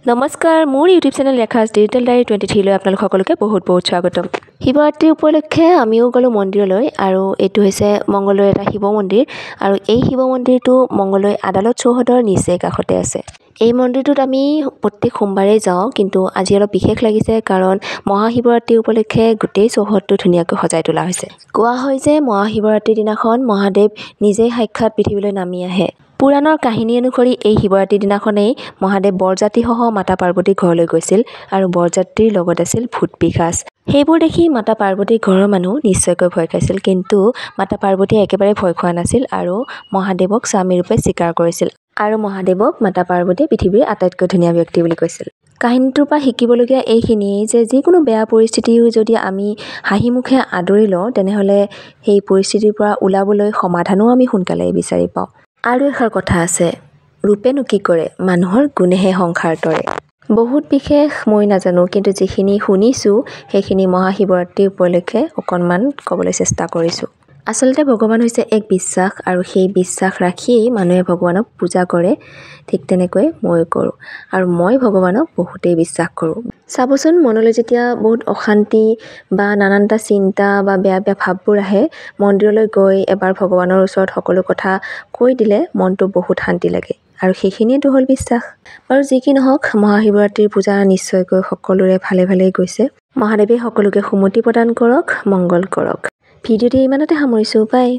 নমস্কাৰ, মোৰ YouTube channel ৰেখাছ digital diary 23 লৈ আপোনালোক সকলোকে বহুত স্বাগতম। শিৱৰাত্ৰি উপলক্ষে আমিও গ'লোঁ মন্দিৰলৈ আৰু এইটো হৈছে মংগলদৈৰ এটা শিৱ মন্দিৰ আৰু এই শিৱ মন্দিৰটো মংগলদৈ আদালত চৌহদৰ নিচে কাষতে আছে। এই মন্দিৰটোত আমি প্ৰত্যেক সোমবাৰেই যাওঁ, কিন্তু আজি অলপ বিশেষ লাগিছে কাৰণ মহাশিৱৰাত্ৰি উপলক্ষে গোটেই চৌহদটো ধুনীয়াকৈ সজাই তোলা হৈছে। কোৱা হয় যে মহাশিৱৰাত্ৰিৰ দিনাখন মহাদেৱ নিজেই সাক্ষাৎ পৃথিৱীলৈ নামি আহে। পুৰাণৰ কাহিনী অনুসৰি এই শিৱৰাত্ৰিৰ দিনাখনেই মহাদেৱ বৰযাত্ৰীসহ মাতা পাৰ্বতীৰ ঘৰলৈ গৈছিল আৰু বৰযাত্ৰীৰ লগত আছিল ভূত পিশাচ। সেইবোৰ দেখি মাতা পাৰ্বতীৰ ঘৰৰ মানুহ নিশ্চয়কৈ ভয় খাইছিল, কিন্তু মাতা পাৰ্বতীয়ে একেবাৰে ভয় খোৱা নাছিল আৰু মহাদেৱক স্বামীৰূপে স্বীকাৰ কৰিছিল আৰু মহাদেৱক মাতা পাৰ্বতীয়ে পৃথিৱীৰ আটাইতকৈ ধুনীয়া ব্যক্তি বুলি কৈছিল। কাহিনীটোৰ পৰা শিকিবলগীয়া এইখিনিয়েই যে যিকোনো বেয়া পৰিস্থিতিও যদি আমি হাঁহি মুখে আদৰি লওঁ, তেনেহ'লে সেই পৰিস্থিতিৰ পৰা ওলাবলৈ সমাধানো আমি সোনকালেই বিচাৰি পাওঁ। আৰু এষাৰ কথা আছে, ৰূপেনো কি কৰে, মানুহৰ গুণেহে সংসাৰ তৰে। বহুত বিশেষ মই নাজানো, কিন্তু যিখিনি শুনিছোঁ সেইখিনি মহাশিৱৰাত্ৰি উপলক্ষে অকণমান ক'বলৈ চেষ্টা কৰিছোঁ। আচলতে ভগৱান হৈছে এক বিশ্বাস আৰু সেই বিশ্বাস ৰাখিয়েই মানুহে ভগৱানক পূজা কৰে। ঠিক তেনেকৈ ময়ো কৰোঁ আৰু মই ভগৱানক বহুতেই বিশ্বাস কৰোঁ। চাবচোন, মনলৈ যেতিয়া বহুত অশান্তি বা নানানটা চিন্তা বা বেয়া বেয়া ভাৱবোৰ আহে, মন্দিৰলৈ গৈ এবাৰ ভগৱানৰ ওচৰত সকলো কথা কৈ দিলে মনটো বহুত শান্তি লাগে আৰু সেইখিনিয়েতো হ'ল বিশ্বাস। বাৰু যি কি নহওক, মহাশিৱৰাত্ৰিৰ পূজা নিশ্চয়কৈ সকলোৰে ভালে ভালেই গৈছে। মহাদেৱে সকলোকে সুমতি প্ৰদান কৰক, মংগল কৰক। ভিডিঅ'টি ইমানতে সামৰিছোঁ, বাই।